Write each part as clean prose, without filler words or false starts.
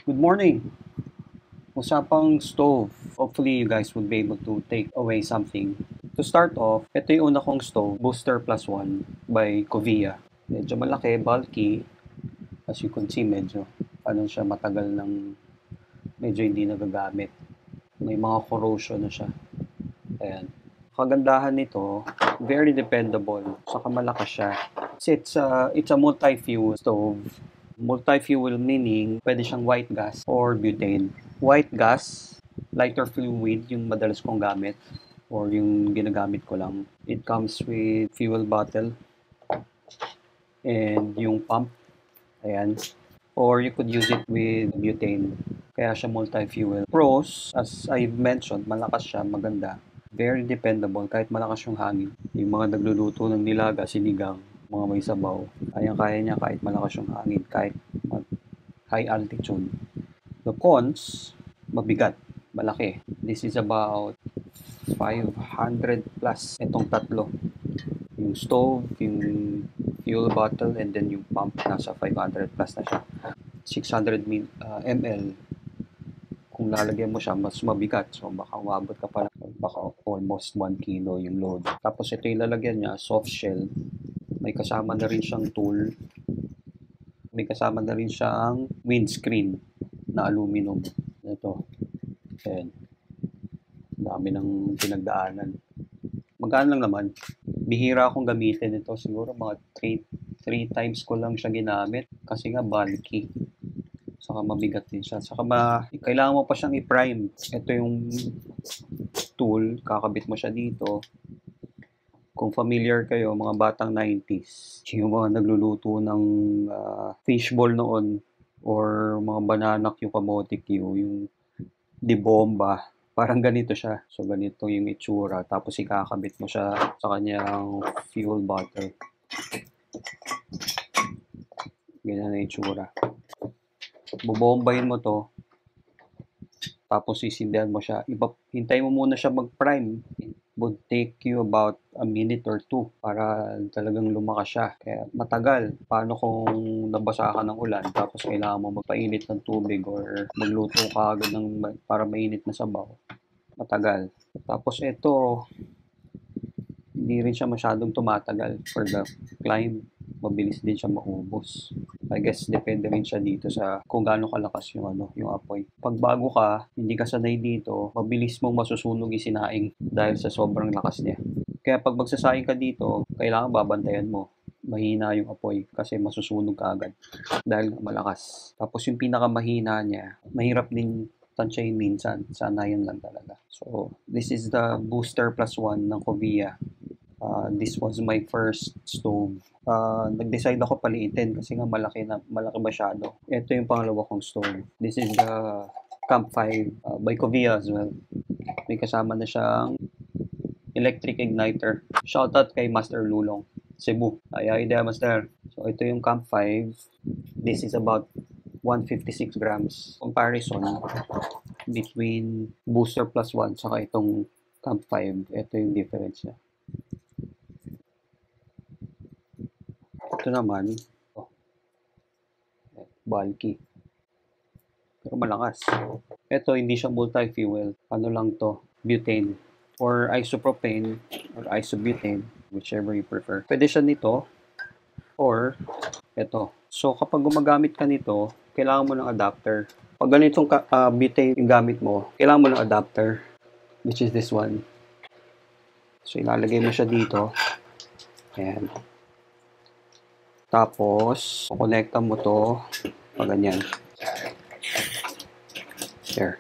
Good morning. Usapang stove. Hopefully, you guys would be able to take away something. To start off, ito yung una kong stove, Booster Plus One by Covia. Medyo malaki, bulky. As you can see, medyo siya matagal ng medyo hindi nagagamit. May mga corrosion na siya. Ayan. Kagandahan nito, very dependable. Saka malakas siya. Kasi it's a multi-fuel stove. Multi-fuel meaning pwede siyang white gas or butane. White gas, lighter fluid yung madalas kong gamit or yung ginagamit ko lang. It comes with fuel bottle and yung pump. Ayan. Or you could use it with butane. Kaya siya multi-fuel. Pros, as I've mentioned, malakas siya, maganda. Very dependable kahit malakas yung hangin. Yung mga nagluluto ng nilaga, sinigang, mga may sabaw, kaya niya kahit malakas yung hangin, kahit high altitude. The cons, mabigat, malaki. This is about 500 plus itong tatlo. Yung stove, yung fuel bottle, and then yung pump, nasa 500 plus na siya. 600 ml. Kung lalagyan mo siya, mas mabigat. So, baka umabot ka pa baka almost 1 kilo yung load. Tapos ito yung lalagyan niya, soft shell. May kasama na rin siyang tool. May kasama na rin siyang windscreen na aluminum. Ito. Ayan. Dami ng pinagdaanan. Magkano lang naman. Bihira akong gamitin ito. Siguro mga 3 times ko lang siya ginamit. Kasi nga bulky. Saka mabigat din siya. Saka kailangan mo pa siyang i-prime. Ito yung tool. Kakabit mo siya dito. Kung familiar kayo, mga batang 90s, yung mga nagluluto ng fishball noon or mga banana Q, kamote Q, yung di bomba, parang ganito siya. So, ganito yung itsura. Tapos, ikakabit mo siya sa kanyang fuel bottle. Ganyan na itsura. Bubombahin mo to. Tapos, sisindihan mo siya. Hintay mo muna siya mag-prime. Would take you about a minute or 2 para talagang lumakas siya. Kaya matagal. Paano kung nabasa ka ng ulan tapos kailangan mo magpainit ng tubig or magluto ka agad para mainit na sabaw. Matagal. Tapos ito, hindi rin siya masyadong tumatagal for the climb. Mabilis din siya maubos. I guess depende rin siya dito sa kung gaano kalakas yung apoy. Pag bago ka, hindi ka sanay dito, mabilis mong masusunog yung sinaing dahil sa sobrang lakas niya. Kaya pag magsasaing ka dito, kailangan babantayan mo. Mahina yung apoy kasi masusunog ka agad dahil malakas. Tapos yung pinakamahina niya, mahirap din tansyahin minsan. Sanayan lang talaga. So, this is the Booster Plus One ng Covia. This was my first stove. Nag-decide ako paliitin kasi nga malaki masyado. Ito yung pangalawa kong stove. This is the Camp 5 by Covia as well. May kasama na siyang electric igniter. Shoutout kay Master Lulong, Cebu. Ay idea, Master. So ito yung Camp 5. This is about 156 grams. Comparison between Booster Plus 1 saka itong Camp 5. Ito yung difference niya. Ito naman, bulky. Pero malakas. Ito, hindi siya multi-fuel. Ano lang to? Butane. Or isopropane or isobutane, whichever you prefer. Pwede siya nito or ito. So, kapag gumagamit ka nito, kailangan mo ng adapter. Pag ganitong butane yung gamit mo, kailangan mo ng adapter, which is this one. So, ilalagay mo siya dito. Ayan. Tapos, connecta mo to pag ganyan. There.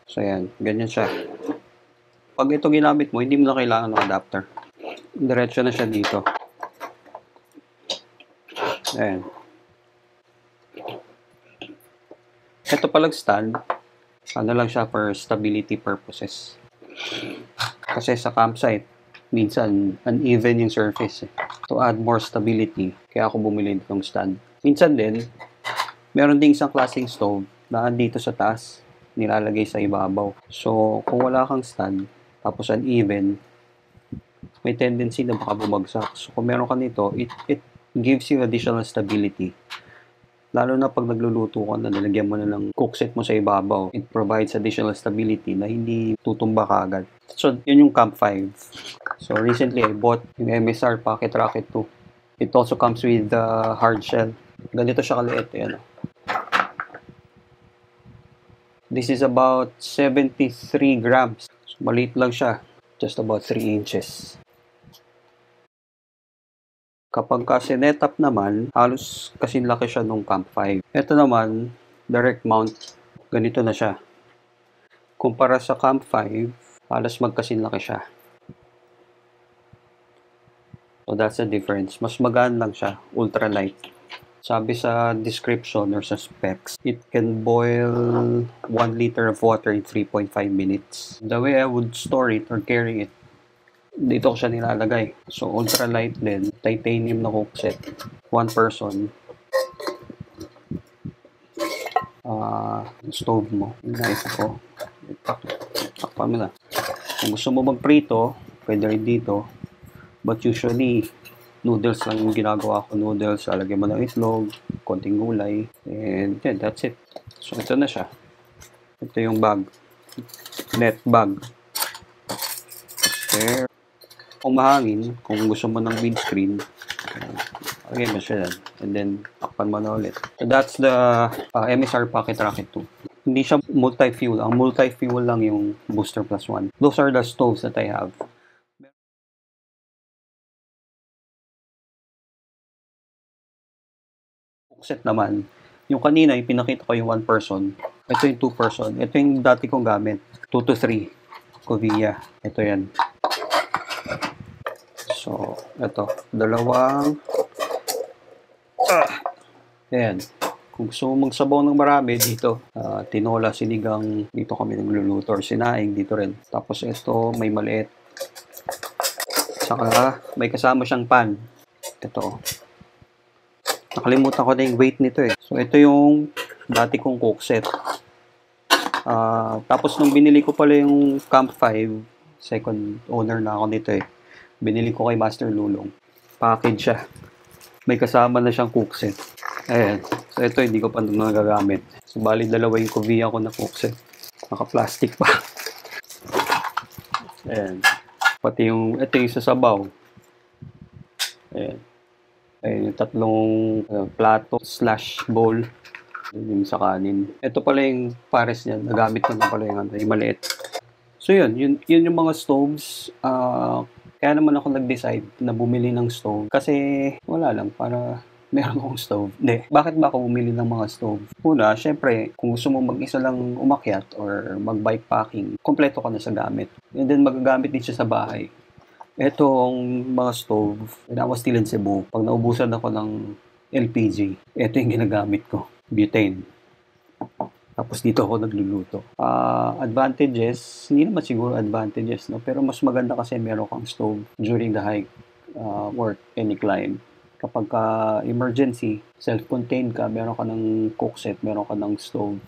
So, ayan. Ganyan siya. Pag ito ginamit mo, hindi mo na kailangan ng adapter. Diretso na siya dito. Ayan. Ito palang stand, ano lang siya for stability purposes. Kasi sa campsite, minsan uneven yung surface. To add more stability, kaya ako bumili nitong stand. Minsan din, meron ding isang klaseng stove na andito sa taas, nilalagay sa ibabaw. So, kung wala kang stand, tapos uneven, may tendency na baka bumagsak. So, kung meron ka nito, it gives you additional stability Lalo na pag nagluluto ka na, nilagyan mo na ng cookset mo sa ibabaw. It provides additional stability na hindi tutumba kaagad. So, yun yung Camp 5. So, recently I bought yung MSR Pocket Rocket 2. It also comes with the hard shell. Ganito siya kaliit. Ayan. This is about 73 grams. So, maliit lang siya. Just about 3 inches. Kapag sinet up naman, halos kasing laki siya nung Camp 5. Ito naman, direct mount. Ganito na siya. Kumpara sa Camp 5, halos magkasing laki siya. So that's the difference. Mas magaan lang siya, ultralight. Sabi sa description or sa specs, it can boil 1 liter of water in 3.5 minutes. The way I would store it or carry it, dito ko siya nilalagay. So ultralight din, titanium na cookset. 1 person. Stove mo, knife ko. Takpan mo na. Kung gusto mo magprito, pwede rin dito. But usually, noodles lang yung ginagawa ko. Noodles, alagyan mo ng itlog, konting gulay, and yeah, that's it. So, ito na siya. Ito yung bag. Net bag. There. Kung mahangin, kung gusto mo ng windscreen, alagyan mo siya yan. And then, takpan mo na ulit. So, that's the MSR Pocket Rocket 2. Hindi siya multi-fuel. Ang multi-fuel lang yung Booster Plus 1. Those are the stoves that I have. Set naman. Yung kanina, yung pinakita ko yung 1 person. Ito yung 2 person. Ito yung dati kong gamit. 2 to 3. Covia. Ito yan. So, ito. Dalawang. Ayan. Kung gusto mo magsabaw ng marami, dito. Tinola, sinigang. Dito kami nagluluto. Or sinaing, dito rin. Tapos ito, may maliit. Saka, may kasama siyang pan. Ito. Nakalimutan ko na yung weight nito eh. So, ito yung dati kong cookset. Tapos, nung binili ko pala yung Camp 5, second owner na ako nito eh. Binili ko kay Master Lulong. Package siya. May kasama na siyang cookset. Ayan. So, ito hindi ko pa nagagamit. So, bali dalawa yung Covia ko na cookset. Naka-plastic pa. Ayan. Pati yung, ito yung sasabaw. Ayan. Ayan, yung tatlong plato / bowl. Yung sa kanin. Ito pala yung pares niya. Nagamit ko na pala yung maliit. So yun yung mga stoves. Kaya naman ako nag-decide na bumili ng stove. Kasi wala lang, para meron akong stove. Hindi. Bakit ba ako bumili ng mga stove? Una, syempre, kung gusto mo mag-isa lang umakyat or mag-bikepacking, kompleto ka na sa gamit. And then magagamit din siya sa bahay. Etong mga stove, when I was still in Cebu, pag naubusan ako ng LPG, ito yung ginagamit ko, butane. Tapos dito ako nagluluto. Advantages, hindi naman siguro advantages, no? Pero mas maganda kasi meron kang stove during the hike, work, any climb. Kapag emergency, self-contained ka, meron ka ng cookset, meron ka ng stove,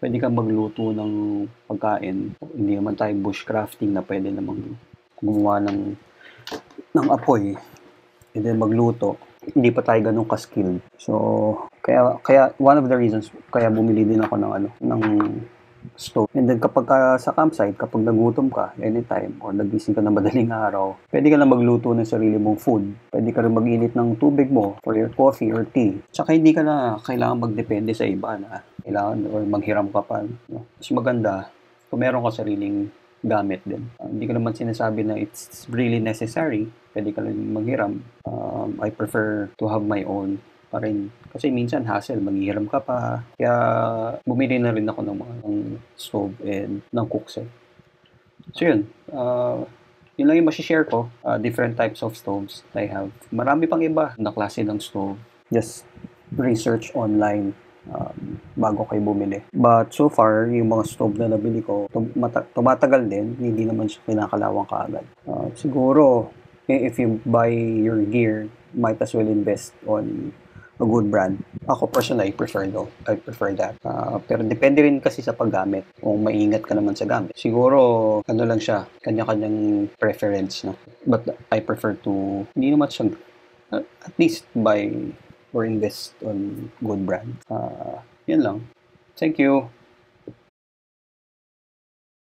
pwede kang magluto ng pagkain. Hindi naman tayo bushcrafting na pwede namang gumawa ng apoy and then magluto. Hindi pa tayo ganun ka-skilled. So, kaya one of the reasons kaya bumili din ako ng stove. And then kapag sa campsite, kapag nagutom ka anytime or nagising ka na madaling araw, pwede ka na magluto ng sarili mong food. Pwede ka rin mag-init ng tubig mo for your coffee or tea. Tsaka hindi ka na kailangan magdepende sa iba na kailangan or manghiram ka pa. No? Mas maganda kung meron ka sariling gamit din. Hindi ko naman sinasabi na it's really necessary. Pwede ka lang manghiram. I prefer to have my own pa rin. Kasi minsan hassle, manghiram ka pa. Kaya bumili na rin ako ng stove and ng cookset. So yun. Yun lang yung masishare ko. Different types of stoves I have. Marami pang iba na klase ng stove. Just research online bago kayo bumili. But so far, yung mga stove na nabili ko, tumatagal din. Hindi naman siya kinakalawang kaagad. Siguro, if you buy your gear, might as well invest on a good brand. Ako personally, I prefer that. Pero depende rin kasi sa paggamit. Kung maingat ka naman sa gamit. Siguro, ano lang siya, kanya-kanyang preference. No? But I prefer to, hindi naman siya, at least buy or invest on good brand. Yun lang. Thank you.